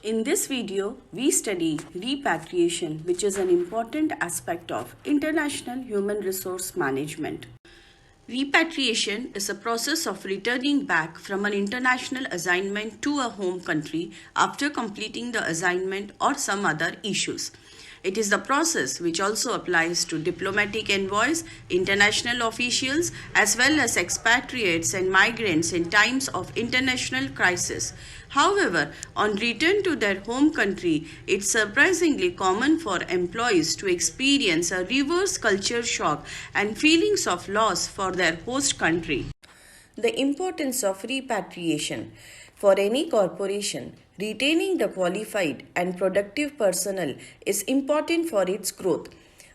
In this video, we study repatriation, which is an important aspect of international human resource management. Repatriation is a process of returning back from an international assignment to a home country after completing the assignment or some other issues. It is the process which also applies to diplomatic envoys, international officials, as well as expatriates and migrants in times of international crisis. However, on return to their home country, it's surprisingly common for employees to experience a reverse culture shock and feelings of loss for their host country. The importance of repatriation. For any corporation, retaining the qualified and productive personnel is important for its growth.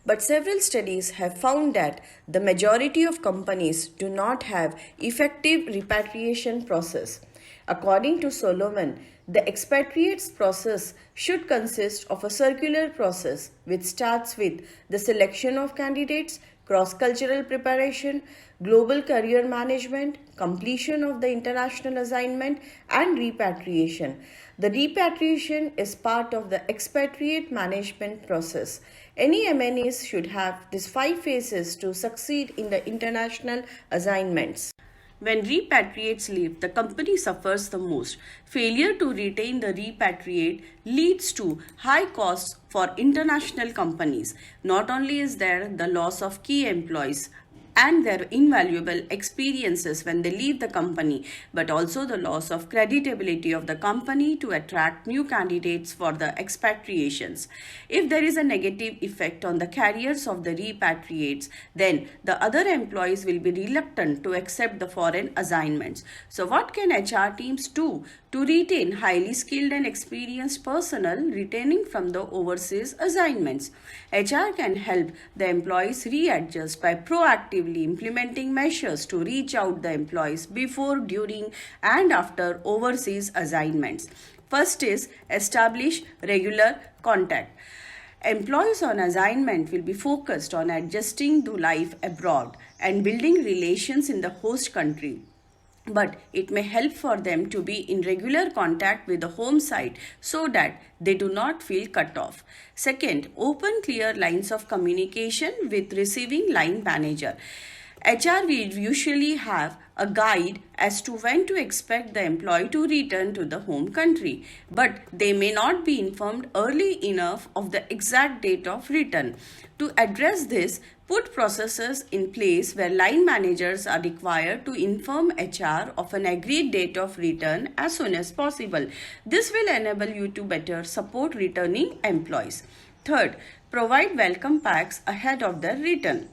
But several studies have found that the majority of companies do not have effective repatriation process. According to Solomon, the expatriates process should consist of a circular process which starts with the selection of candidates, cross-cultural preparation, global career management, completion of the international assignment, and repatriation. The repatriation is part of the expatriate management process. Any MNEs should have these 5 phases to succeed in the international assignments. When repatriates leave, the company suffers the most. Failure to retain the repatriate leads to high costs for international companies. Not only is there the loss of key employees and their invaluable experiences when they leave the company, but also the loss of creditability of the company to attract new candidates for the expatriations. If there is a negative effect on the careers of the repatriates, then the other employees will be reluctant to accept the foreign assignments. So what can HR teams do to retain highly skilled and experienced personnel returning from the overseas assignments? HR can help the employees readjust by proactively implementing measures to reach out the employees before, during, and after overseas assignments. First is establish regular contact. Employees on assignment will be focused on adjusting to life abroad and building relations in the host country. But it may help for them to be in regular contact with the home site so that they do not feel cut off. Second, open clear lines of communication with receiving line manager. HR will usually have a guide as to when to expect the employee to return to the home country, but they may not be informed early enough of the exact date of return. To address this, put processes in place where line managers are required to inform HR of an agreed date of return as soon as possible. This will enable you to better support returning employees. Third, provide welcome packs ahead of their return.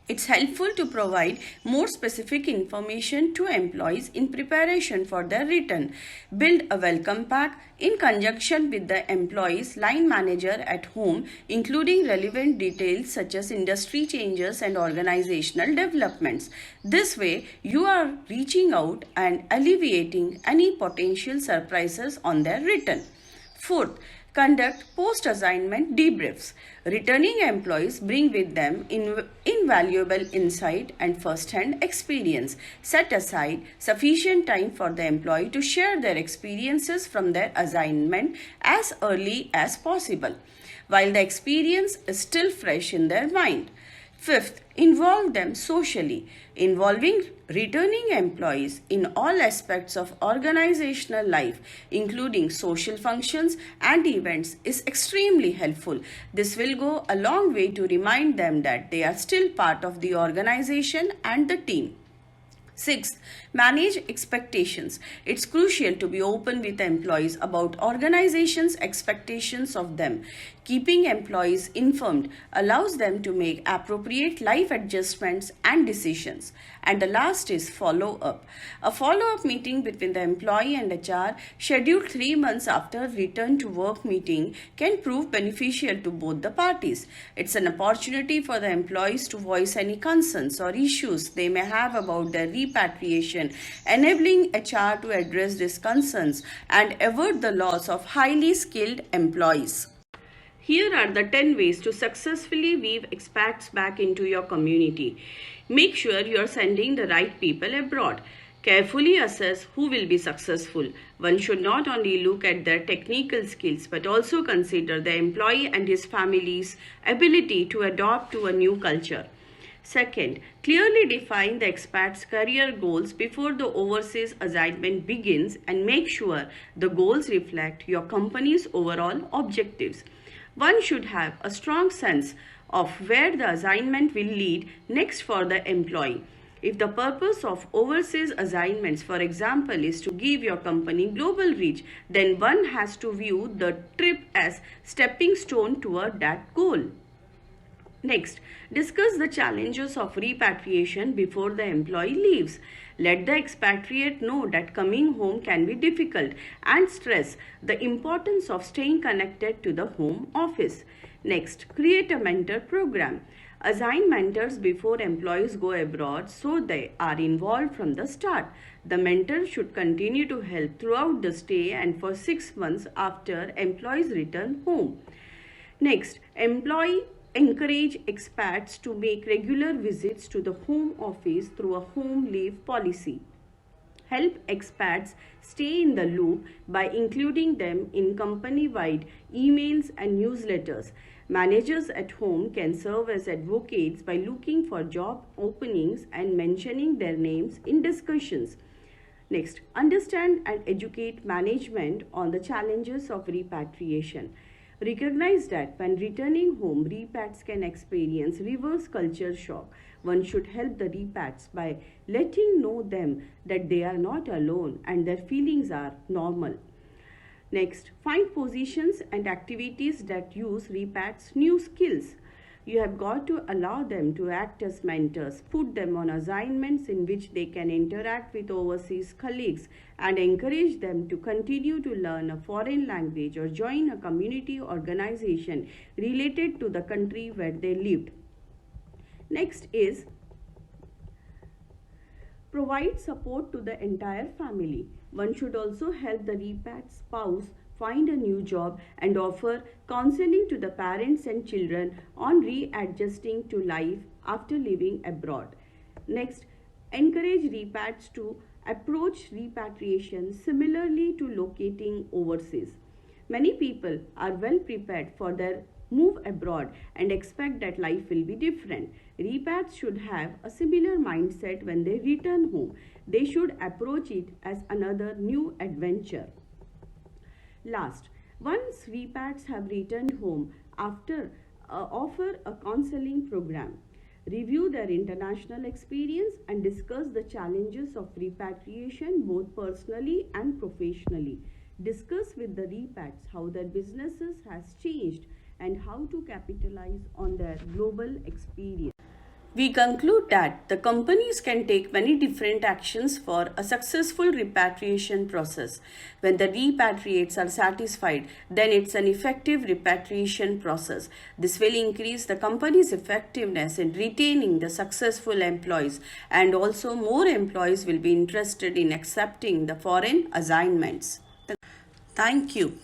It's helpful to provide more specific information to employees in preparation for their return. Build a welcome pack in conjunction with the employee's line manager at home, including relevant details such as industry changes and organizational developments. This way, you are reaching out and alleviating any potential surprises on their return. Fourth, conduct post-assignment debriefs. Returning employees bring with them invaluable insight and first-hand experience. Set aside sufficient time for the employee to share their experiences from their assignment as early as possible, while the experience is still fresh in their mind. Fifth, involve them socially. Involving returning employees in all aspects of organizational life, including social functions and events, is extremely helpful. This will go a long way to remind them that they are still part of the organization and the team. Sixth, manage expectations. It's crucial to be open with employees about organizations' expectations of them. Keeping employees informed allows them to make appropriate life adjustments and decisions. And the last is follow-up. A follow-up meeting between the employee and HR scheduled 3 months after return to work meeting can prove beneficial to both the parties. It's an opportunity for the employees to voice any concerns or issues they may have about their repatriation, enabling HR to address these concerns and avert the loss of highly skilled employees. Here are the 10 ways to successfully weave expats back into your community. Make sure you are sending the right people abroad. Carefully assess who will be successful. One should not only look at their technical skills but also consider the employee and his family's ability to adapt to a new culture. Second, clearly define the expat's career goals before the overseas assignment begins and make sure the goals reflect your company's overall objectives. One should have a strong sense of where the assignment will lead next for the employee. If the purpose of overseas assignments, for example, is to give your company global reach, then one has to view the trip as stepping stone toward that goal. Next, discuss the challenges of repatriation before the employee leaves. Let the expatriate know that coming home can be difficult and stress the importance of staying connected to the home office. Next, create a mentor program. Assign mentors before employees go abroad so they are involved from the start. The mentor should continue to help throughout the stay and for 6 months after employees return home. Next, encourage expats to make regular visits to the home office through a home leave policy. Help expats stay in the loop by including them in company-wide emails and newsletters. Managers at home can serve as advocates by looking for job openings and mentioning their names in discussions. Next, understand and educate management on the challenges of repatriation. Recognize that when returning home, repats can experience reverse culture shock. One should help the repats by letting know them that they are not alone and their feelings are normal. Next, find positions and activities that use repats' new skills. You have got to allow them to act as mentors, put them on assignments in which they can interact with overseas colleagues, and encourage them to continue to learn a foreign language or join a community organization related to the country where they lived. Next is provide support to the entire family. One should also help the repat spouse find a new job and offer counseling to the parents and children on readjusting to life after living abroad. Next, encourage repats to approach repatriation similarly to locating overseas. Many people are well prepared for their move abroad and expect that life will be different. Repats should have a similar mindset when they return home. They should approach it as another new adventure. Last, once repats have returned home, offer a counseling program. Review their international experience and discuss the challenges of repatriation both personally and professionally. Discuss with the repats how their businesses has changed and how to capitalize on their global experience. We conclude that the companies can take many different actions for a successful repatriation process. When the repatriates are satisfied, then it's an effective repatriation process. This will increase the company's effectiveness in retaining the successful employees, and also more employees will be interested in accepting the foreign assignments. Thank you.